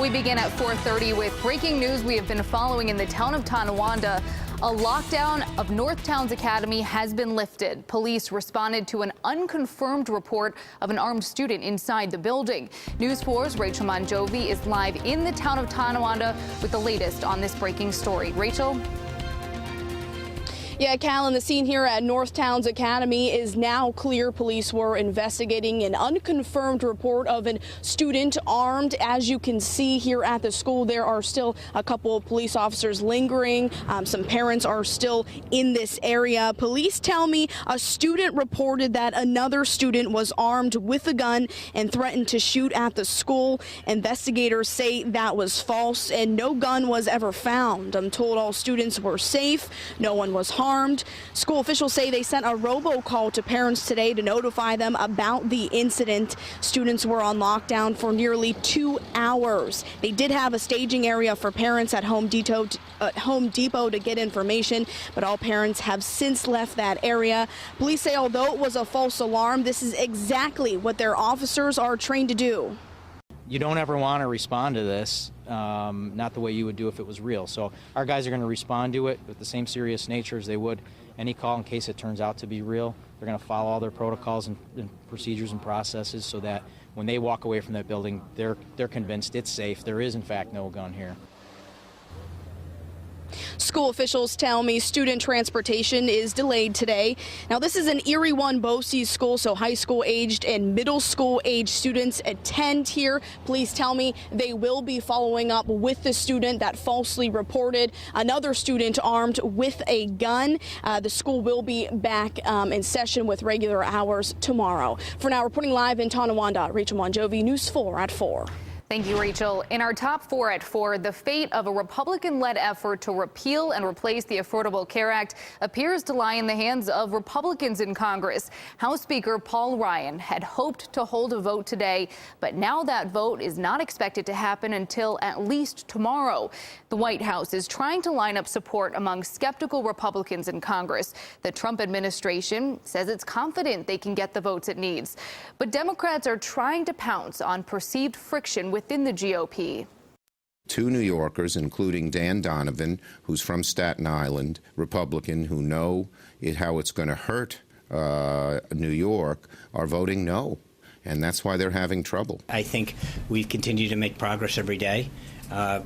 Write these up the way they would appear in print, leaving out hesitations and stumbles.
We begin at 4:30 with breaking news we have been following in the town of Tonawanda. A lockdown of North Towns Academy has been lifted. Police responded to an unconfirmed report of an armed student inside the building. News 4's Rachel Monjovi is live in the town of Tonawanda with the latest on this breaking story. Rachel? Yeah, Callan, the scene here at North Towns Academy is now clear. Police were investigating an unconfirmed report of a student armed. As you can see here at the school, there are still a couple of police officers lingering. Some parents are still in this area. Police tell me a student reported that another student was armed with a gun and threatened to shoot at the school. Investigators say that was false and no gun was ever found. I'm told all students were safe. No one was harmed. School officials say they sent a robocall to parents today to notify them about the incident. Students were on lockdown for nearly 2 hours. They did have a staging area for parents at Home Depot to get information, but all parents have since left that area. Police say although it was a false alarm, this is exactly what their officers are trained to do. You don't ever want to respond to this, not the way you would do if it was real. So our guys are going to respond to it with the same serious nature as they would any call in case it turns out to be real. They're going to follow all their protocols and procedures and processes so that when they walk away from that building, they're convinced it's safe. There is, in fact, no gun here. School officials tell me student transportation is delayed today. Now, this is an Erie 1 BOCES school, so high school aged and middle school aged students attend here. Police tell me they will be following up with the student that falsely reported another student armed with a gun. The school will be back in session with regular hours tomorrow. For now, reporting live in Tonawanda, Rachel Monjovi, News 4 at 4. Thank you, Rachel. In our top 4 at 4, the fate of a Republican-led effort to repeal and replace the Affordable Care Act appears to lie in the hands of Republicans in Congress. House Speaker Paul Ryan had hoped to hold a vote today, but now that vote is not expected to happen until at least tomorrow. The White House is trying to line up support among skeptical Republicans in Congress. The Trump administration says it's confident they can get the votes it needs. But Democrats are trying to pounce on perceived friction within the GOP. 2 New Yorkers, including Dan Donovan, who's from Staten Island, Republican, who know how it's going to hurt New York, are voting no. And that's why they're having trouble. I think we continue to make progress every day.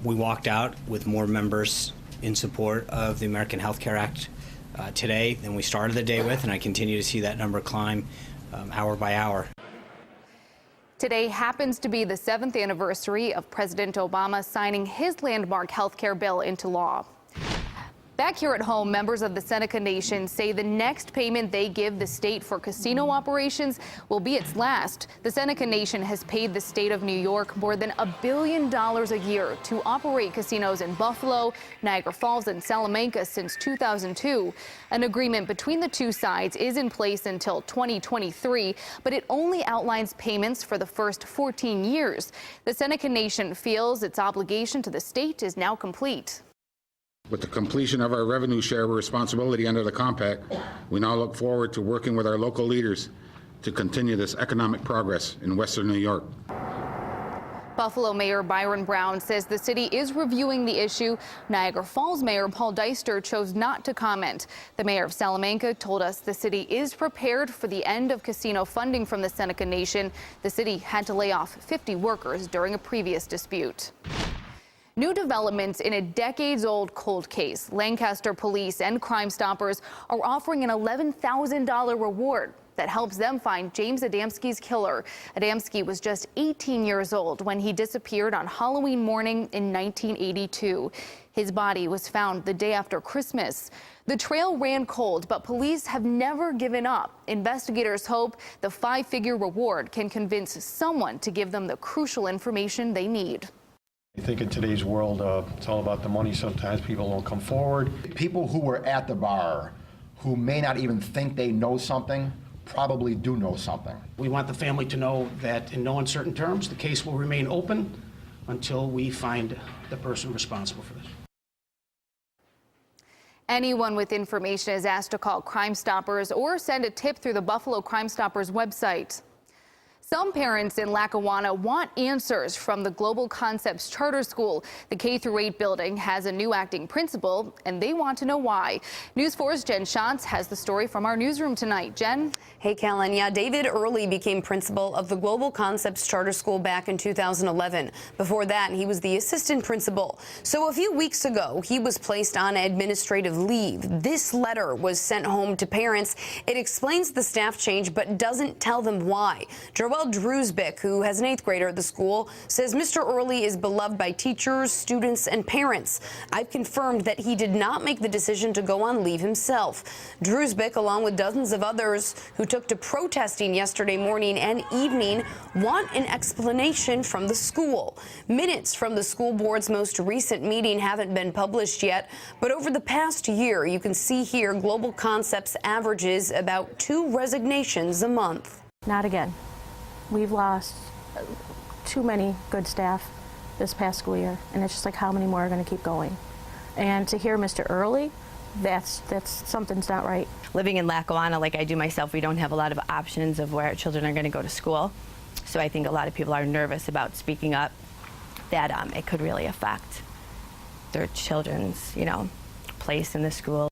We walked out with more members in support of the American Health Care Act today than we started the day with, and I continue to see that number climb hour by hour. Today happens to be the 7th anniversary of President Obama signing his landmark health care bill into law. Back here at home, members of the Seneca Nation say the next payment they give the state for casino operations will be its last. The Seneca Nation has paid the state of New York more than $1 billion a year to operate casinos in Buffalo, Niagara Falls, and Salamanca since 2002. An agreement between the two sides is in place until 2023, but it only outlines payments for the first 14 years. The Seneca Nation feels its obligation to the state is now complete. With the completion of our revenue share responsibility under the compact, we now look forward to working with our local leaders to continue this economic progress in Western New York. Buffalo Mayor Byron Brown says the city is reviewing the issue. Niagara Falls Mayor Paul Deister chose not to comment. The mayor of Salamanca told us the city is prepared for the end of casino funding from the Seneca Nation. The city had to lay off 50 workers during a previous dispute. New developments in a decades-old cold case. Lancaster police and Crime Stoppers are offering an $11,000 reward that helps them find James Adamski's killer. Adamski was just 18 years old when he disappeared on Halloween morning in 1982. His body was found the day after Christmas. The trail ran cold, but police have never given up. Investigators hope the 5-figure reward can convince someone to give them the crucial information they need. I think in today's world, it's all about the money. Sometimes people don't come forward. People who were at the bar, who may not even think they know something, probably do know something. We want the family to know that in no uncertain terms, the case will remain open until we find the person responsible for this. Anyone with information is asked to call Crime Stoppers or send a tip through the Buffalo Crime Stoppers website. Some parents in Lackawanna want answers from the Global Concepts Charter School. The K-8 building has a new acting principal, and they want to know why. News 4's Jen Schatz has the story from our newsroom tonight. Jen? Hey, Kellen. Yeah, David Early became principal of the Global Concepts Charter School back in 2011. Before that, he was the assistant principal. So a few weeks ago, he was placed on administrative leave. This letter was sent home to parents. It explains the staff change, but doesn't tell them why. Joel Drusbick, who has an 8th grader at the school, says Mr. Early is beloved by teachers, students, and parents. I've confirmed that he did not make the decision to go on leave himself. Drusbick, along with dozens of others who took to protesting yesterday morning and evening, want an explanation from the school. Minutes from the school board's most recent meeting haven't been published yet, but over the past year, you can see here Global Concepts averages about 2 resignations a month. Not again. We've lost too many good staff this past school year, and it's just like, how many more are going to keep going? And to hear Mr. Early, that's something's not right. Living in Lackawanna, like I do myself, we don't have a lot of options of where our children are going to go to school. So I think a lot of people are nervous about speaking up, that it could really affect their children's, place in the school.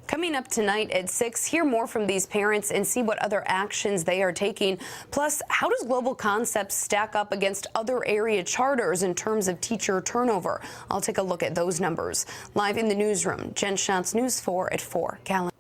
Coming up tonight at 6, hear more from these parents and see what other actions they are taking. Plus, how does Global Concepts stack up against other area charters in terms of teacher turnover? I'll take a look at those numbers. Live in the newsroom, Jen Schatz, News 4 at 4. Callan.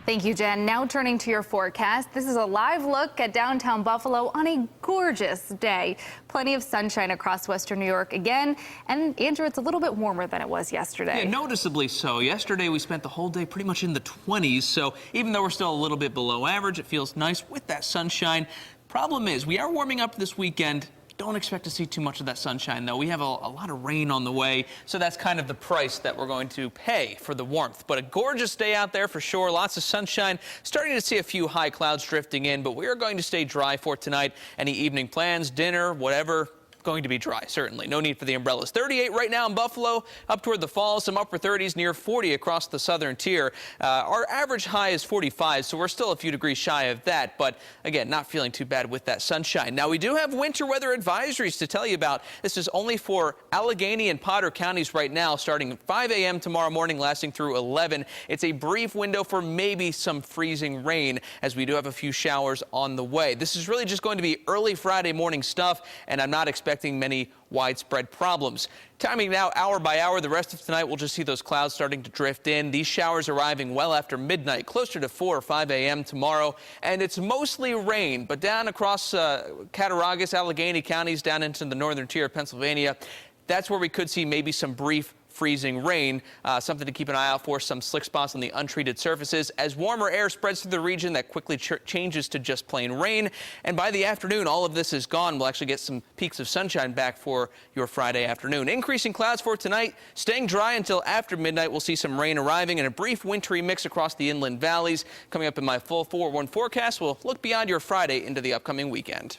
Thank you, Jen. Now turning to your forecast. This is a live look at downtown Buffalo on a gorgeous day. Plenty of sunshine across western New York again. And Andrew, it's a little bit warmer than it was yesterday. Yeah, noticeably so. Yesterday we spent the whole day pretty much in the 20s. So even though we're still a little bit below average, it feels nice with that sunshine. Problem is, we are warming up this weekend. Don't expect to see too much of that sunshine, though. We have a lot of rain on the way, so that's kind of the price that we're going to pay for the warmth. But a gorgeous day out there for sure. Lots of sunshine. Starting to see a few high clouds drifting in, but we are going to stay dry for tonight. Any evening plans, dinner, whatever, going to be dry, certainly. No need for the umbrellas. 38 right now in Buffalo, up toward the falls, some upper 30s, near 40 across the southern tier. Our average high is 45, so we're still a few degrees shy of that, but again, not feeling too bad with that sunshine. Now, we do have winter weather advisories to tell you about. This is only for Allegheny and Potter counties right now, starting at 5 a.m. tomorrow morning, lasting through 11. It's a brief window for maybe some freezing rain, as we do have a few showers on the way. This is really just going to be early Friday morning stuff, and I'm not expecting many widespread problems. Timing now hour by hour. The rest of tonight we'll just see those clouds starting to drift in. These showers arriving well after midnight, closer to 4 or 5 a.m. tomorrow. And it's mostly rain, but down across Cattaraugus, Allegheny counties, down into the northern tier of Pennsylvania, that's where we could see maybe some brief freezing rain. Something to keep an eye out for, some slick spots on the untreated surfaces. As warmer air spreads through the region, that quickly changes to just plain rain. And by the afternoon, all of this is gone. We'll actually get some peaks of sunshine back for your Friday afternoon. Increasing clouds for tonight, staying dry until after midnight. We'll see some rain arriving and a brief wintry mix across the inland valleys. Coming up in my full 4-1 forecast, we'll look beyond your Friday into the upcoming weekend.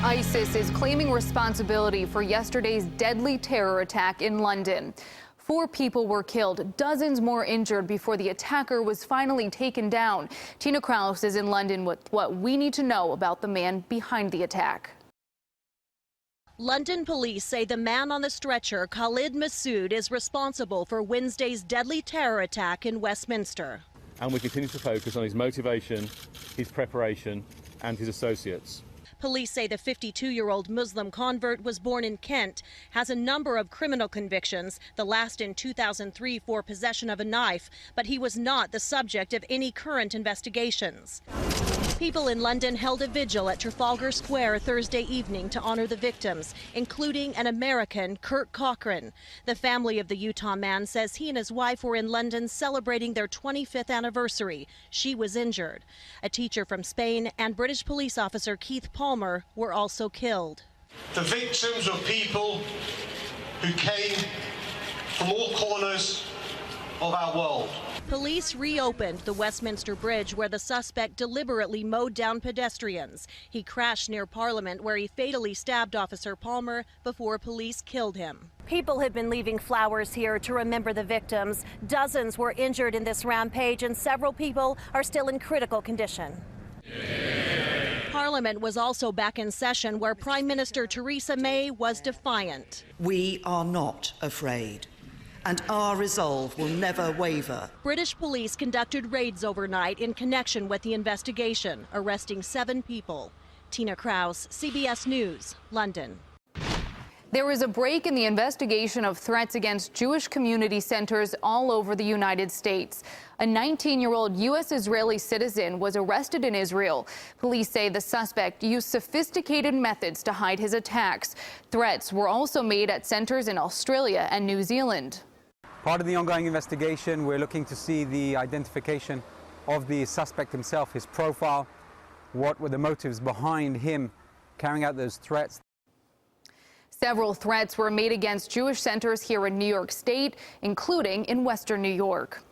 ISIS is claiming responsibility for yesterday's deadly terror attack in London. 4 people were killed, dozens more injured before the attacker was finally taken down. Tina Kraus is in London with what we need to know about the man behind the attack. London police say the man on the stretcher, Khalid Massoud, is responsible for Wednesday's deadly terror attack in Westminster. And we continue to focus on his motivation, his preparation, and his associates. Police say the 52-year-old Muslim convert was born in Kent, has a number of criminal convictions, the last in 2003 for possession of a knife, but he was not the subject of any current investigations. People in London held a vigil at Trafalgar Square Thursday evening to honor the victims, including an American, Kurt Cochran. The family of the Utah man says he and his wife were in London celebrating their 25th anniversary. She was injured. A teacher from Spain and British police officer Keith Palmer were also killed. The victims were people who came from all corners of our world. Police reopened the Westminster Bridge where the suspect deliberately mowed down pedestrians. He crashed near Parliament where he fatally stabbed Officer Palmer before police killed him. People have been leaving flowers here to remember the victims. Dozens were injured in this rampage and several people are still in critical condition. Parliament was also back in session where Prime Minister Theresa May was defiant. We are not afraid, and our resolve will never waver. British police conducted raids overnight in connection with the investigation, arresting 7 people. Tina Krause, CBS News, London. There is a break in the investigation of threats against Jewish community centers all over the United States. A 19-year-old U.S.-Israeli citizen was arrested in Israel. Police say the suspect used sophisticated methods to hide his attacks. Threats were also made at centers in Australia and New Zealand. Part of the ongoing investigation, we're looking to see the identification of the suspect himself, his profile, what were the motives behind him carrying out those threats. Several threats were made against Jewish centers here in New York State, including in Western New York.